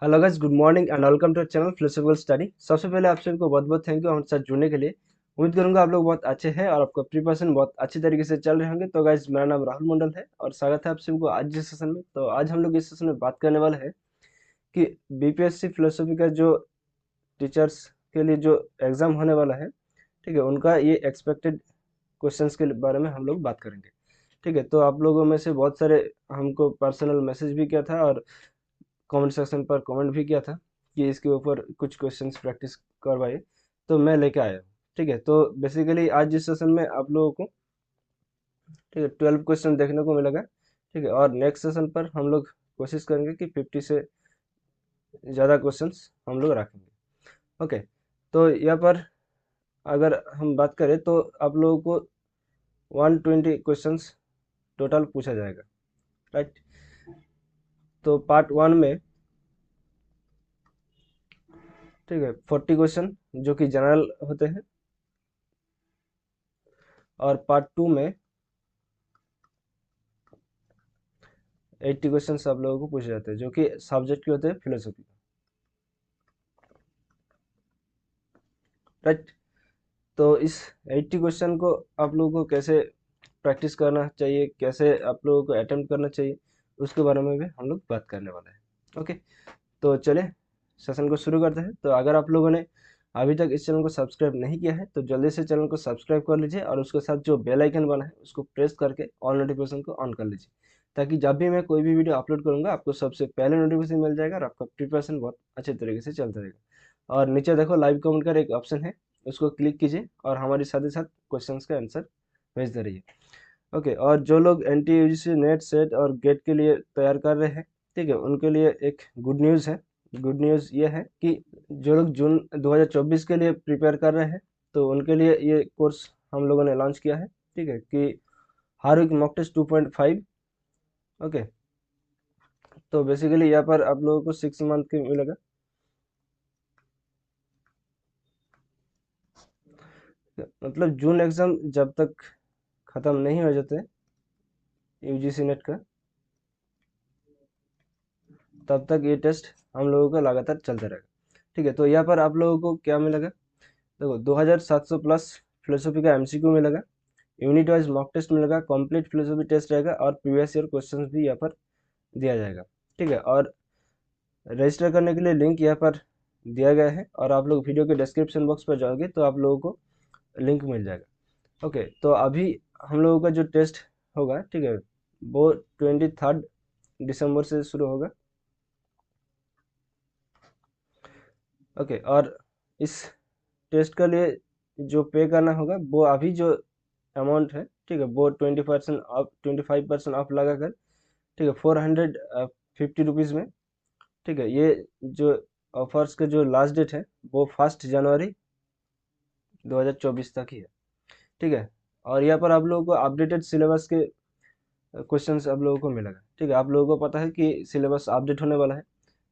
Hello guys, good morning and welcome to channel philosophical study. सबसे पहले आप सभी को बहुत बहुत थैंक यू हमारे साथ जुड़ने के लिए। उम्मीद करूंगा आप लोग बहुत अच्छे हैं और आपका प्रिपरेशन बहुत अच्छी तरीके से चल रहे होंगे। तो गाइस, मेरा नाम राहुल मंडल है और स्वागत है आप सभी को आज इस सेशन में। तो आज हम लोग इस सेशन में बात करने वाले हैं कि बीपीएससी फिलोसॉफी का जो टीचर्स के लिए जो एग्जाम होने वाला है, ठीक है, उनका ये एक्सपेक्टेड क्वेश्चंस के बारे में हम लोग बात करेंगे। ठीक है, तो आप लोगों में से बहुत सारे हमको पर्सनल मैसेज भी किया था और कमेंट सेक्शन पर कमेंट भी किया था कि इसके ऊपर कुछ क्वेश्चंस प्रैक्टिस करवाइए, तो मैं लेके आया हूँ। ठीक है, तो बेसिकली आज इस सेशन में आप लोगों को, ठीक है, 12 क्वेश्चन देखने को मिलेगा। ठीक है, और नेक्स्ट सेशन पर हम लोग कोशिश करेंगे कि 50 से ज़्यादा क्वेश्चंस हम लोग रखेंगे। ओके, तो यहाँ पर अगर हम बात करें तो आप लोगों को 120 क्वेश्चंस टोटल पूछा जाएगा, राइट। तो पार्ट वन में, ठीक है, 40 क्वेश्चन जो कि जनरल होते हैं, और पार्ट टू में 80 क्वेश्चन आप लोगों को पूछे जाते हैं जो कि सब्जेक्ट के होते हैं फिलोसफी, राइट। तो इस 80 क्वेश्चन को आप लोगों को कैसे प्रैक्टिस करना चाहिए, कैसे आप लोगों को अटेम्प्ट करना चाहिए, उसके बारे में भी हम लोग बात करने वाले हैं। ओके, तो चले सेशन को शुरू करते हैं। तो अगर आप लोगों ने अभी तक इस चैनल को सब्सक्राइब नहीं किया है तो जल्दी से चैनल को सब्सक्राइब कर लीजिए और उसके साथ जो बेल आइकन बना है उसको प्रेस करके ऑल नोटिफिकेशन को ऑन कर लीजिए, ताकि जब भी मैं कोई भी वीडियो अपलोड करूंगा आपको सबसे पहले नोटिफिकेशन मिल जाएगा और आपका प्रिपरेशन बहुत अच्छे तरीके से चलता रहेगा। और नीचे देखो लाइव कमेंट का एक ऑप्शन है, उसको क्लिक कीजिए और हमारे साथ ही साथ क्वेश्चंस का आंसर भेजते रहिए। ओके, और जो लोग एनटी यूजीसी नेट सेट और गेट के लिए तैयार कर रहे हैं, ठीक है, उनके लिए एक गुड न्यूज़ है। गुड न्यूज़ ये है कि जो लोग जून 2024 के लिए प्रिपेयर कर रहे हैं, तो उनके लिए ये कोर्स हम लोगों ने लॉन्च किया है। ठीक है, कि हर वीक मॉक टेस्ट 2.5। ओके, तो बेसिकली यहाँ पर आप लोगों को 6 मंथ की मिलेगा। मतलब जून एग्जाम जब तक खत्म नहीं हो जाते यूजीसी नेट का, तब तक ये टेस्ट हम लोगों का लगातार चलता रहेगा। ठीक है, तो यहाँ पर आप लोगों को क्या मिलेगा, देखो 2700 प्लस फिलोसफी का एमसीक्यू मिलेगा, यूनिट वाइज मॉक टेस्ट मिलेगा, कंप्लीट फिलोसफी टेस्ट रहेगा और प्रीवियस ईयर क्वेश्चंस भी यहाँ पर दिया जाएगा। ठीक है, और रजिस्टर करने के लिए लिंक यहाँ पर दिया गया है और आप लोग वीडियो के डिस्क्रिप्शन बॉक्स पर जाओगे तो आप लोगों को लिंक मिल जाएगा। ओके, तो अभी हम लोगों का जो टेस्ट होगा, ठीक है, वो 23 दिसंबर से शुरू होगा। ओके, और इस टेस्ट के लिए जो पे करना होगा वो अभी जो अमाउंट है, ठीक है, वो 20% ऑफ 25% ऑफ लगा कर, ठीक है, 450 रुपीज़ में। ठीक है, ये जो ऑफर्स का जो लास्ट डेट है वो 1 जनवरी 2024 तक ही है। ठीक है, और यहाँ पर आप लोगों को अपडेटेड सिलेबस के क्वेश्चंस आप लोगों को मिलेगा। ठीक है, आप लोगों को पता है कि सिलेबस अपडेट होने वाला है।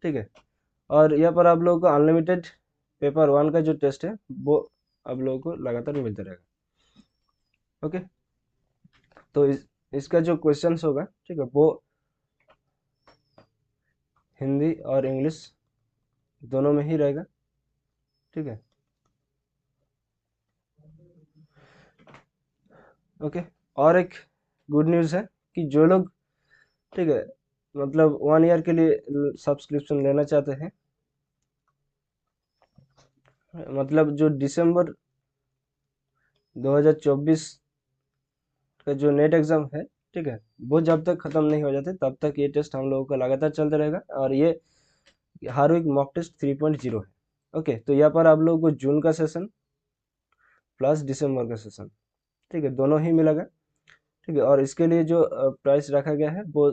ठीक है, और यहाँ पर आप लोगों को अनलिमिटेड पेपर वन का जो टेस्ट है वो आप लोगों को लगातार मिलता रहेगा। ओके, तो इसका जो क्वेश्चंस होगा, ठीक है, वो हिंदी और इंग्लिश दोनों में ही रहेगा। ठीक है, ओके, और एक गुड न्यूज़ है कि जो लोग, ठीक है, मतलब 1 ईयर के लिए सब्सक्रिप्शन लेना चाहते हैं, मतलब जो दिसंबर 2024 का जो नेट एग्जाम है, ठीक है, वो जब तक खत्म नहीं हो जाते तब तक ये टेस्ट हम लोगों का लगातार चलता रहेगा और ये हर वीक मॉक टेस्ट 3.0 है। ओके, तो यहाँ पर आप लोगों को जून का सेशन प्लस दिसंबर का सेशन, ठीक है, दोनों ही मिलेगा। ठीक है, और इसके लिए जो प्राइस रखा गया है वो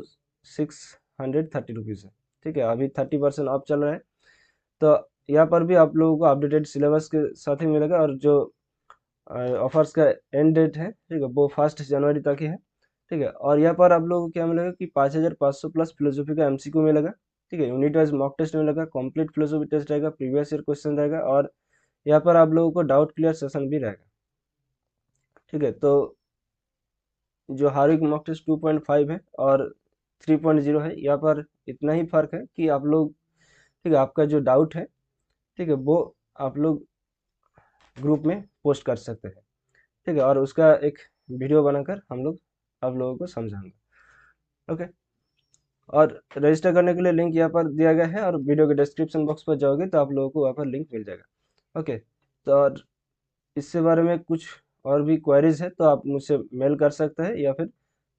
630 रुपीज़ है। ठीक है, अभी 30% ऑफ चल रहा है। तो यहाँ पर भी आप लोगों को अपडेटेड सिलेबस के साथ ही मिलेगा और जो ऑफर्स का एंड डेट है, ठीक है, वो 1 जनवरी तक ही है। ठीक है, और यहाँ पर आप लोगों को क्या मिलेगा कि 5500 प्लस फिलोसफी का एमसीक्यू मिलेगा। ठीक है, यूनिट वाइज मॉक टेस्ट मिलेगा, कंप्लीट फिलोसफी टेस्ट रहेगा, प्रीवियस ईयर क्वेश्चन रहेगा और यहाँ पर आप लोगों को डाउट क्लियर सेशन भी रहेगा। ठीक है, तो जो हार्विक मॉक टेस्ट 2.5 है और 3.0 है, यहाँ पर इतना ही फर्क है कि आप लोग, ठीक है, आपका जो डाउट है, ठीक है, वो आप लोग ग्रुप में पोस्ट कर सकते हैं। ठीक है, और उसका एक वीडियो बनाकर हम लोग आप लोगों को समझाएंगे। ओके, और रजिस्टर करने के लिए लिंक यहाँ पर दिया गया है, और वीडियो के डिस्क्रिप्शन बॉक्स पर जाओगे तो आप लोगों को वहाँ पर लिंक मिल जाएगा। ओके, तो और इससे बारे में कुछ और भी क्वेरीज है तो आप मुझसे मेल कर सकते हैं या फिर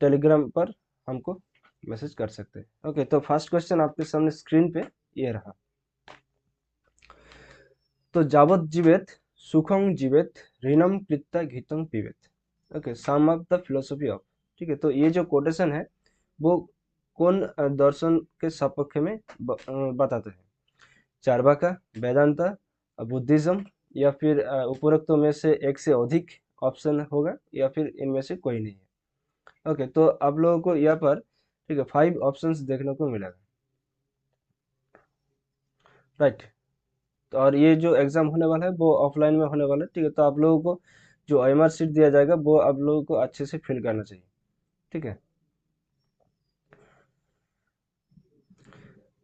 टेलीग्राम पर हमको मैसेज कर सकते हैं। ओके, तो फर्स्ट क्वेश्चन आपके सामने स्क्रीन पे ये रहा। तो जावत जीवेत सुखं जीवेत ऋणम कृत्वा घृतं पिबेत। Okay, some of the philosophy of. ठीक है, तो ये जो कोटेशन है वो कौन दर्शन के सपक्ष में बताते हैं? चार्वाका, वेदांता, बुद्धिज्म, या फिर उपरोक्तों में से एक से अधिक ऑप्शन होगा, या फिर इनमें से कोई नहीं है। ओके, तो आप लोगों को यहाँ पर, ठीक है, 5 ऑप्शंस देखने को मिलेगा, राइट। तो और ये जो एग्जाम होने वाला है वो ऑफलाइन में होने वाला है। ठीक है, तो आप लोगों को जो OMR शीट दिया जाएगा वो आप लोगों को अच्छे से फिल करना चाहिए। ठीक है,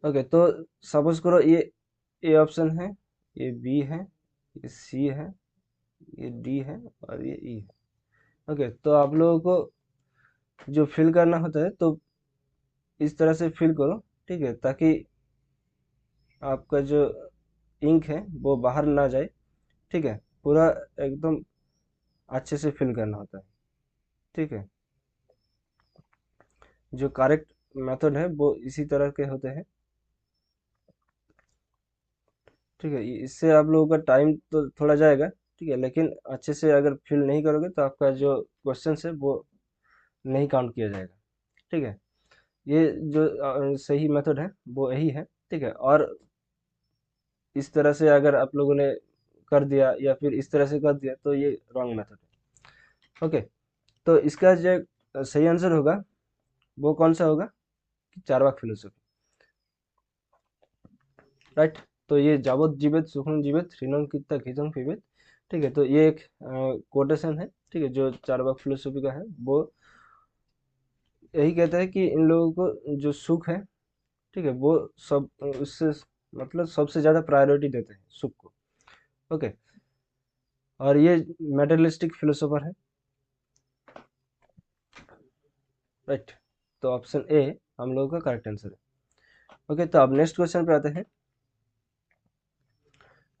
ओके, तो सपोज करो ये ए ऑप्शन है, ये बी है, ये सी है, ये डी है, और ये ई है। ओके, तो आप लोगों को जो फिल करना होता है तो इस तरह से फिल करो, ठीक है, ताकि आपका जो इंक है वो बाहर ना जाए। ठीक है, पूरा एकदम अच्छे से फिल करना होता है। ठीक है, जो करेक्ट मेथड है वो इसी तरह के होते हैं। ठीक है, इससे आप लोगों का टाइम तो थोड़ा जाएगा, ठीक है, लेकिन अच्छे से अगर फिल नहीं करोगे तो आपका जो क्वेश्चन है वो नहीं काउंट किया जाएगा। ठीक है, ये जो सही मेथड है वो यही है। ठीक है, और इस तरह से अगर आप लोगों ने कर दिया या फिर इस तरह से कर दिया तो ये रॉन्ग मेथड है। ओके, तो इसका जो सही आंसर होगा वो कौन सा होगा? Charvaka philosophy, right. तो ये जावत जीवित सुखम जीवित ऋणं कृत्वा घृतं पिबेत। ठीक है, तो ये एक कोटेशन है, ठीक है, जो चार्वाक फिलोसफी का है। वो यही कहता है कि इन लोगों को जो सुख है, ठीक है, वो सब उससे मतलब सबसे ज्यादा प्रायोरिटी देते हैं सुख को। ओके, और ये मेटरलिस्टिक फिलोसोफर है, राइट। तो ऑप्शन ए हम लोगों का करेक्ट आंसर है। ओके, तो अब नेक्स्ट क्वेश्चन पे आते हैं।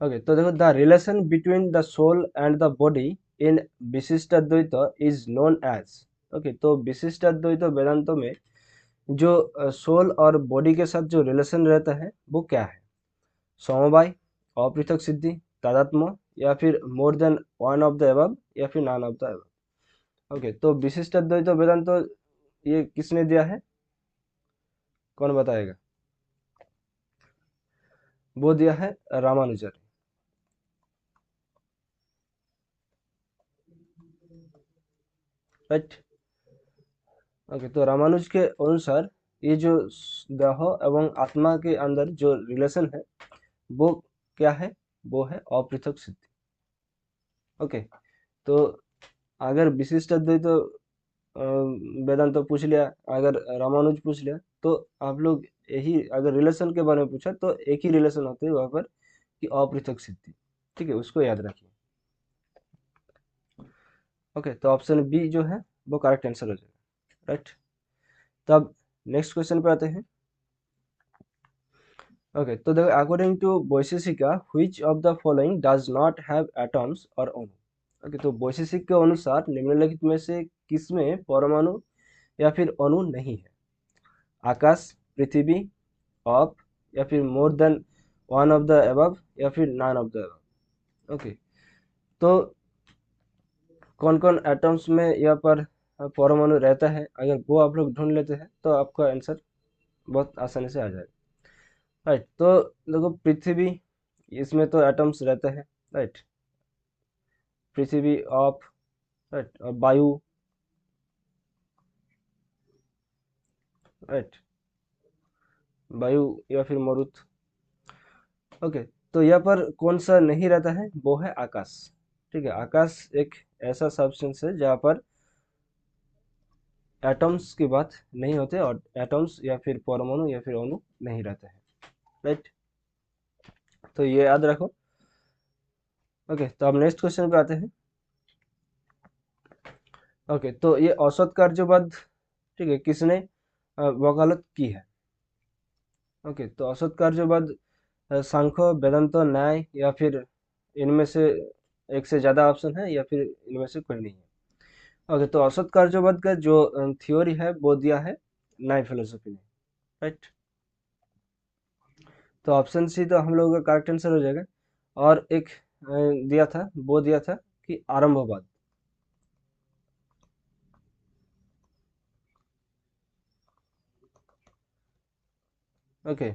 ओके, तो देखो, the relation between the soul and the body in Vishishta Advaita is known as. Okay, तो विशिष्ट अद्वैत वेदांतों में जो सोल और बॉडी के साथ जो रिलेशन रहता है वो क्या है? समवाय, अपृथक सिद्धि, तादात्म्य, या फिर more than one of the above, या फिर none of the above. Okay, तो विशिष्ट अद्वैत वेदांत ये किसने दिया है? कौन बताएगा? वो दिया है रामानुजर, राइट। ओके, तो रामानुज के अनुसार ये जो देह एवं आत्मा के अंदर जो रिलेशन है वो क्या है? वो है अपृथक सिद्धि। ओके, तो अगर विशिष्ट अद्वैत वेदांत पूछ लिया, अगर रामानुज पूछ लिया, तो आप लोग यही, अगर रिलेशन के बारे में पूछा तो एक ही रिलेशन होते हैं वहां पर, कि अपृथक सिद्धि। ठीक है, उसको याद रखिए। ओके, तो ऑप्शन बी जो है वो करेक्ट आंसर हो जाएगा, राइट। तो अब नेक्स्ट क्वेश्चन पे आते हैं। ओके, तो देखो, according to Vaisheshika which of the following does not have atoms और अणु। ओके, तो वैशेषिक के अनुसार निम्नलिखित में से किसमें परमाणु या फिर अणु नहीं है? आकाश, पृथ्वी, ऑफ, या फिर more than one of the above, या फिर none of the above. Okay, तो कौन कौन एटम्स में यहाँ पर परमाणु रहता है, अगर वो आप लोग ढूंढ लेते हैं तो आपका आंसर बहुत आसानी से आ जाएगा, राइट। तो देखो, पृथ्वी, इसमें तो एटम्स रहते हैं, राइट। पृथ्वी, ऑफ, राइट, और वायु, राइट, वायु या फिर मरुत। ओके, तो यहाँ पर कौन सा नहीं रहता है? वो है आकाश। ठीक है, आकाश एक ऐसा सब्सटेंस है जहाँ पर एटम्स की बात नहीं होते, और एटम्स या फिर परमाणु या फिर अणु नहीं रहते हैं, राइट। तो ये याद रखो। ओके, तो अब नेक्स्ट क्वेश्चन पे आते हैं। ओके, तो ये औसत कार्यवाद, ठीक है, किसने वकालत की है? ओके, तो औसत कार्यवाद सांख्य, वेदांत, न्याय, या फिर इनमें से एक से ज्यादा ऑप्शन है, या फिर इनमें से कोई नहीं है। ओके, तो औसत कार्यवाद का जो थ्योरी है वो दिया है न्याय फिलोसफी ने, राइट। तो ऑप्शन सी तो हम लोगों का करेक्ट आंसर हो जाएगा। और एक दिया था, वो दिया था कि आरंभवाद। ओके,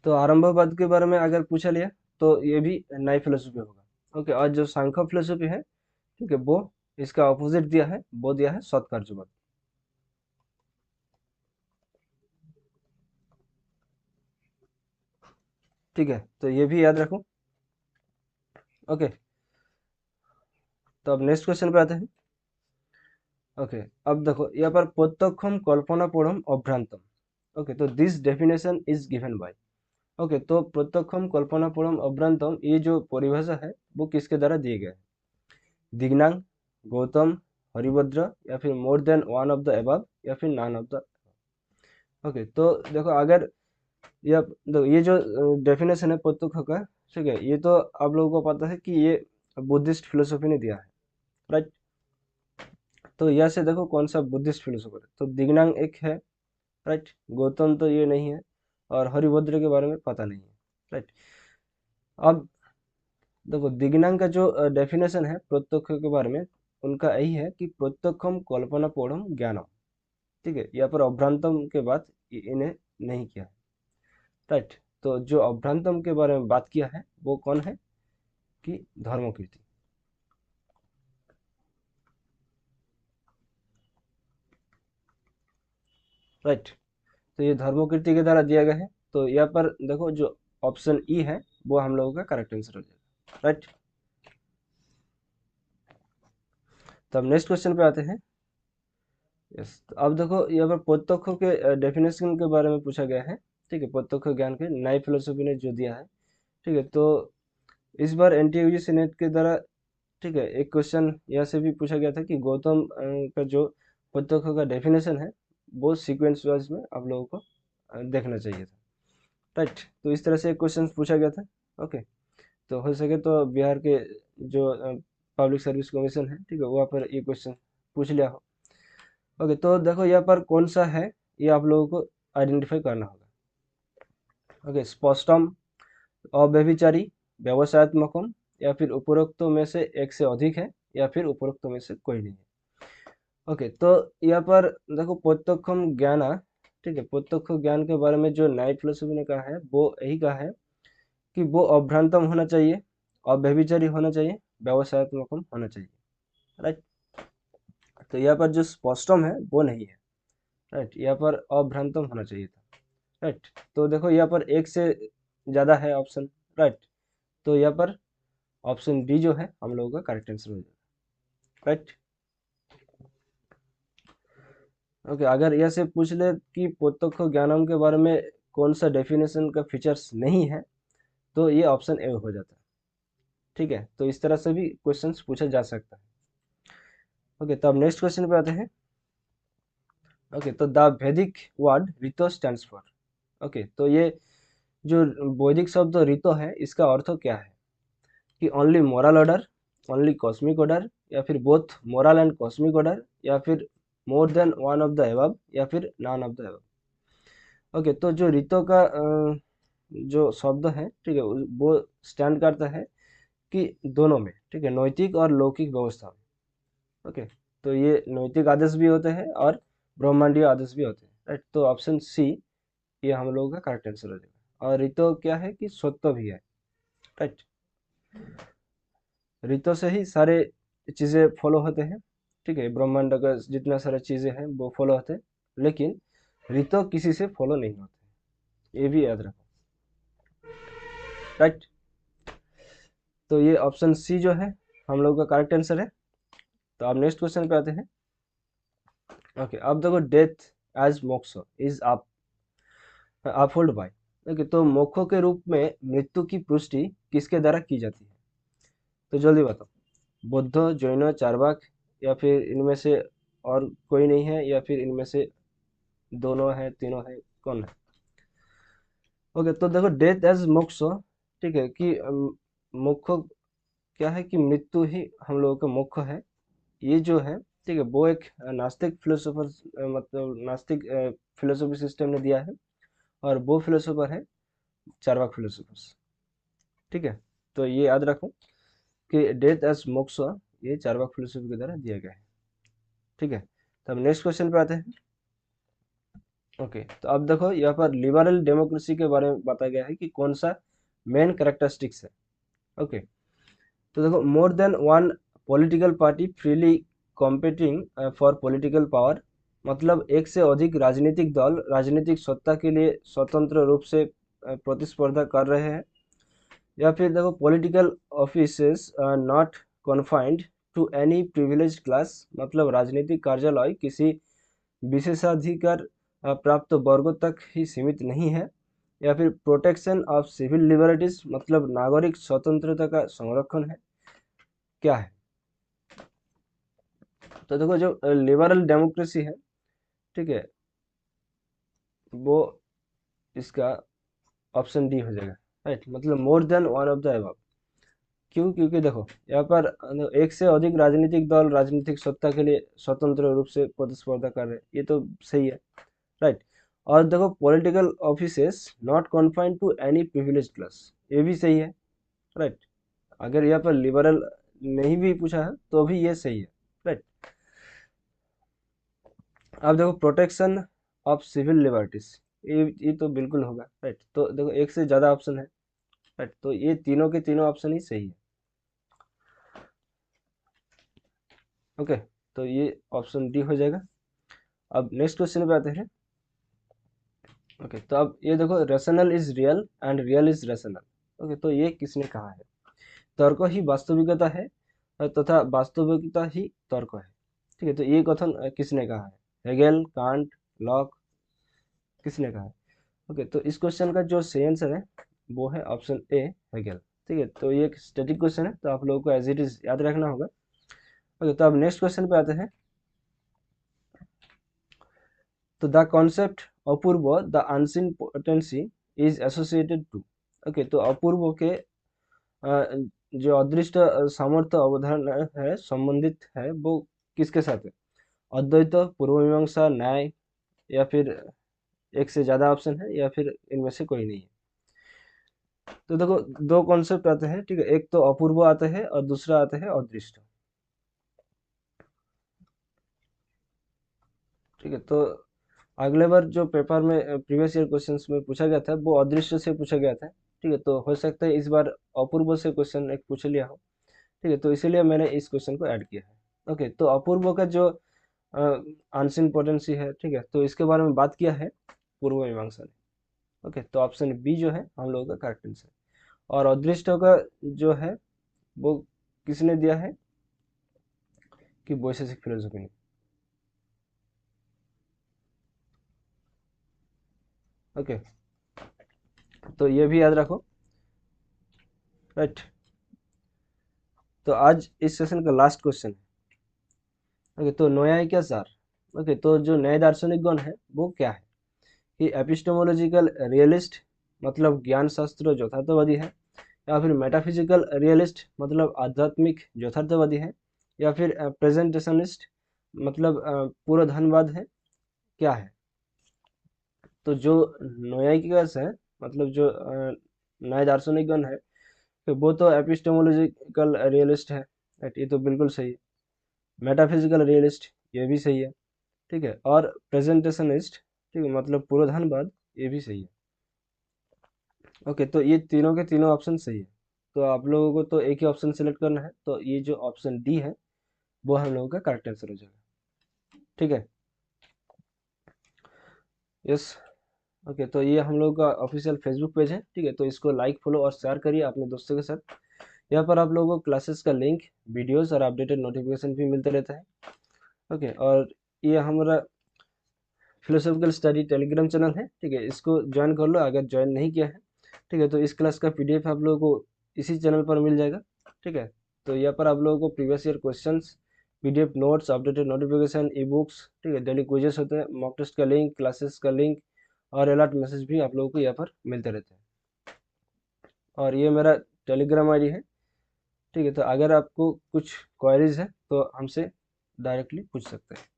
तो आरंभवाद के बारे में अगर पूछा लिया तो ये भी नई फिलोसफी होगा। ओके, और जो सांख्य फिलोसफी है, ठीक है, वो इसका ऑपोजिट दिया है, वो दिया है सत्कार्यवाद। ठीक है, तो ये भी याद रखो। ओके, तो अब नेक्स्ट क्वेश्चन पे आते हैं। ओके, अब देखो यहाँ पर प्रत्यक्षम कल्पनापरम अभ्रांतम। ओके, तो this definition is given by. Okay, तो प्रत्यक्षम कल्पनापरम अभ्रांतम, ये जो परिभाषा है वो किसके द्वारा दिए गए हैं? दिग्नांग, गौतम, हरिभद्र, या फिर more than one of the above, या फिर नॉन ऑफ द। ओके, तो देखो अगर ये देखो ये जो डेफिनेशन है प्रत्यक्ष का, ठीक है, ये तो आप लोगों को पता है कि ये बुद्धिस्ट फिलोसफी ने दिया है, राइट। तो यहाँ से देखो कौन सा बुद्धिस्ट फिलोसफर है, तो दिग्नांग एक है, राइट। गौतम तो ये नहीं है, और हरिभद्र के बारे में पता नहीं है, राइट। अब देखो दिग्नांग का जो डेफिनेशन है प्रत्यक्ष के बारे में, उनका यही है कि प्रत्यक्षम कल्पना पौढ़म ज्ञानम। ठीक है, यहाँ पर अभ्रांतम के बाद इन्हें नहीं किया है, राइट। तो जो अभ्रांतम के बारे में बात किया है वो कौन है? कि धर्मकीर्ति, राइट। तो ये धर्मकीर्ति के द्वारा दिया गया है। तो यहाँ पर देखो जो ऑप्शन ई है वो हम लोगों का करेक्ट आंसर हो जाएगा, राइट। तो अब नेक्स्ट क्वेश्चन पे आते हैं। यस, तो अब देखो यहाँ पर प्रत्यक्ष के डेफिनेशन के बारे में पूछा गया है। ठीक है, प्रत्यक्ष ज्ञान के नई फिलोसफी ने जो दिया है। ठीक है, तो इस बार एनटीयूजी नेट के द्वारा, ठीक है, एक क्वेश्चन यहाँ से भी पूछा गया था कि गौतम का जो प्रत्यक्ष का डेफिनेशन है वो सीक्वेंस वाइज में आप लोगों को देखना चाहिए था, राइट। तो इस तरह से एक क्वेश्चन पूछा गया था। ओके, तो हो सके तो बिहार के जो पब्लिक सर्विस कमीशन है, ठीक है, वहाँ पर ये क्वेश्चन पूछ लिया हो। ओके, तो देखो यहाँ पर कौन सा है, ये आप लोगों को आइडेंटिफाई करना होगा। ओके, स्पष्टम, अव्यभिचारी, व्यवसायत्मकम, या फिर उपरोक्तों में से एक से अधिक है, या फिर उपरोक्तों में से कोई नहीं है। ओके, तो यहाँ पर देखो प्रत्यक्षम ज्ञान, ठीक है, प्रत्यक्ष ज्ञान के बारे में जो न्याय फिलोसफी ने कहा है वो यही कहा है कि वो अभ्रांतम होना चाहिए, अव्यभिचारी होना चाहिए, व्यवसायत्मकम होना चाहिए, राइट। तो यहाँ पर जो स्पष्टम है वो नहीं है, राइट, यहाँ पर अभ्रांतम होना चाहिए था, राइट। तो देखो यहाँ पर एक से ज्यादा है ऑप्शन, राइट। तो यहाँ पर ऑप्शन डी जो है हम लोगों का करेक्ट आंसर हो जाएगा, राइट। ओके, अगर यह से पूछ ले कि प्रत्यक्ष ज्ञानम के बारे में कौन सा डेफिनेशन का फीचर्स नहीं है, तो ये ऑप्शन ए हो जाता है। ठीक है, तो इस तरह से भी क्वेश्चंस पूछा जा सकता है। ओके, तो अब नेक्स्ट क्वेश्चन पे आते हैं। ओके, तो द वैदिक वर्ड रितो स्टैंड्स फॉर। ओके, तो ये जो वैदिक शब्द रितो है इसका अर्थ क्या है? कि only moral order, only cosmic order, या फिर both moral and cosmic order, या फिर more than one of the above, या फिर none of the above. Okay, तो जो रितो का जो शब्द है, ठीक है, वो स्टैंड करता है कि दोनों में, ठीक है, नैतिक और लौकिक व्यवस्था में। ओके, तो ये नैतिक आदेश भी होते हैं और ब्रह्मांडीय आदेश भी होते हैं, राइट। तो ऑप्शन सी ये हम लोगों का करेक्ट आंसर हो जाएगा। और रितो क्या है? कि स्वत्व भी है, राइट। रितो से ही सारे चीजें फॉलो होते हैं, ठीक है, ब्रह्मांड का जितना सारा चीजें हैं वो फॉलो होते हैं, लेकिन रितो किसी से फॉलो नहीं होते, ये भी याद रखो, राइट। तो ये ऑप्शन सी जो है हम लोग का करेक्ट आंसर है। तो अब नेक्स्ट क्वेश्चन पे आते हैं। ओके, अब देखो डेथ एज मोक्ष इज आप। Uphold by. ओके, तो मोक्ष के रूप में मृत्यु की पुष्टि किसके द्वारा की जाती है? तो जल्दी बताओ। बुद्ध, जैन, चार्वाक, या फिर इनमें से और कोई नहीं है, या फिर इनमें से दोनों है, तीनों है, कौन है? ओके, तो देखो डेथ एज मोक्ष, ठीक है, कि मोक्ष क्या है कि मृत्यु ही हम लोगों का मोक्ष है। ये जो है, ठीक है, वो एक नास्तिक फिलोसोफर, मतलब नास्तिक फिलोसफी सिस्टम ने दिया है, और वो फिलोसोफर है चार्वाक फिलोसोफर्स। ठीक है, तो ये याद रखो कि डेथ एज मोक्ष ये चार्वाक फिलोसफी के द्वारा दिया गया है। ठीक है, तो अब नेक्स्ट क्वेश्चन पे आते हैं। ओके, तो अब देखो यहाँ पर लिबरल डेमोक्रेसी के बारे में बताया गया है कि कौन सा मेन कैरेक्टरिस्टिक्स है। ओके, तो देखो more than one political party freely competing for political power, मतलब एक से अधिक राजनीतिक दल राजनीतिक सत्ता के लिए स्वतंत्र रूप से प्रतिस्पर्धा कर रहे हैं। या फिर देखो political offices not confined to any privilege class, मतलब राजनीतिक कार्यालय किसी विशेषाधिकार प्राप्त वर्गों तक ही सीमित नहीं है। या फिर प्रोटेक्शन ऑफ सिविल लिबर्टीज, मतलब नागरिक स्वतंत्रता का संरक्षण है। क्या है? तो देखो जो लिबरल डेमोक्रेसी है, ठीक है, वो इसका ऑप्शन डी हो जाएगा। राइट, मतलब more than one of the above. क्यों? क्योंकि देखो यहाँ पर एक से अधिक राजनीतिक दल राजनीतिक सत्ता के लिए स्वतंत्र रूप से प्रतिस्पर्धा कर रहे हैं, ये तो सही है। राइट, और देखो political offices not confined to any privilege class, ये भी सही है। राइट, अगर यहाँ पर लिबरल नहीं भी पूछा है तो भी ये सही है। राइट, अब देखो प्रोटेक्शन ऑफ सिविल लिबर्टीज, ये तो बिल्कुल होगा। राइट, तो देखो एक से ज्यादा ऑप्शन है। राइट, तो ये तीनों के तीनों ऑप्शन ही सही है। ओके, तो ये ऑप्शन डी हो जाएगा। अब नेक्स्ट क्वेश्चन पे आते हैं। ओके, तो अब ये देखो rational is real and real is rational. Okay, तो ये किसने कहा है? तर्क ही वास्तविकता है तथा वास्तविकता ही तर्क है। ठीक है, तो ये कथन किसने कहा है? हेगेल, कांट, लॉक, किसने कहा है? ओके, तो इस क्वेश्चन का जो सही आंसर है वो है ऑप्शन ए, हेगेल। ठीक है, तो ये एक स्टैटिक क्वेश्चन है, तो आप लोगों को एज इट इज याद रखना होगा। ओके, तो अब नेक्स्ट क्वेश्चन पे आते हैं। तो the concept apurva the unseen potency is associated to. Okay, तो अपूर्व के जो अदृष्ट सामर्थ्य अवधारणा है, संबंधित है, वो किसके साथ है? अद्वैत, पूर्व मीमांसा, न्याय, या फिर एक से ज्यादा ऑप्शन है, या फिर इनमें से कोई नहीं है? तो देखो दो कॉन्सेप्ट आते हैं, ठीक है, एक तो अपूर्व आता है और दूसरा आता है अदृष्ट। ठीक है, तो अगले बार जो पेपर में प्रीवियस ईयर क्वेश्चंस में पूछा गया था वो अदृश्य से पूछा गया था। ठीक है, तो हो सकता है इस बार अपूर्व से क्वेश्चन एक पूछ लिया हो। ठीक है, तो इसीलिए मैंने इस क्वेश्चन को ऐड किया है। ओके, तो अपूर्व का जो अनसीन पोटेंसी है, ठीक है, तो इसके बारे में बात किया है पूर्व मीमांसा ने। ओके, तो ऑप्शन बी जो है हम लोगों का करेक्ट आंसर। और अदृष्ट का जो है वो किसने दिया है? कि वैशेषिक फिलोसफी ने। ओके, तो ये भी याद रखो। राइट, तो आज इस सेशन का लास्ट क्वेश्चन है। ओके, तो न्याय क्या सार? ओके, तो जो न्याय दार्शनिक गण है वो क्या है? कि एपिस्टेमोलॉजिकल रियलिस्ट, मतलब ज्ञान शास्त्र यथार्थवादी है। या फिर मेटाफिजिकल रियलिस्ट, मतलब आध्यात्मिक यथार्थवादी है। या फिर प्रेजेंटेशनिस्ट, मतलब पूर्वधनवाद है। क्या है? तो जो न्यायिक है, मतलब जो न्याय दार्शनिक गण है, तो वो तो एपिस्टेमोलॉजिकल रियलिस्ट है। right, ये तो बिल्कुल सही है। मेटाफिजिकल रियलिस्ट, ये भी सही है। ठीक है, और प्रेजेंटेशनिस्ट, ठीक है, मतलब पूर्वधनवाद, ये भी सही है। ओके, तो ये तीनों के तीनों ऑप्शन सही है। तो आप लोगों को तो एक ही ऑप्शन सेलेक्ट करना है, तो ये जो ऑप्शन डी है वो हम लोगों का करेक्ट आंसर हो जाएगा। ठीक है, यस। ओके, तो ये हम लोगों का ऑफिशियल फेसबुक पेज है। ठीक है, तो इसको लाइक, फॉलो और शेयर करिए अपने दोस्तों के साथ। यहाँ पर आप लोगों को क्लासेस का लिंक, वीडियोस और अपडेटेड नोटिफिकेशन भी मिलते रहता है। ओके, और ये हमारा फिलोसॉफिकल स्टडी टेलीग्राम चैनल है, ठीक है, इसको ज्वाइन कर लो अगर ज्वाइन नहीं किया है। ठीक है, तो इस क्लास का पीडीएफ आप लोगों को इसी चैनल पर मिल जाएगा। ठीक है, तो यहाँ पर आप लोगों को previous year questions, PDF notes, updated notification, e books, ठीक है, डेली क्विजेस होते हैं, मॉक टेस्ट का लिंक, क्लासेस का लिंक और अलर्ट मैसेज भी आप लोगों को यहाँ पर मिलते रहते हैं। और ये मेरा टेलीग्राम आईडी है। ठीक है, तो अगर आपको कुछ क्वायरीज है तो हमसे डायरेक्टली पूछ सकते हैं।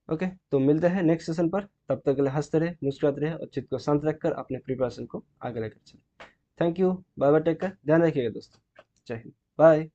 ओके, तो मिलते हैं नेक्स्ट सेशन पर। तब तक के लिए हंसते रहे, मुस्कुराते रहे और चित्त को शांत रखकर अपने प्रिपरेशन को आगे लेकर चलें। Thank you, bye bye, take care, ध्यान रखिएगा दोस्तों। जय हिंद, बाय।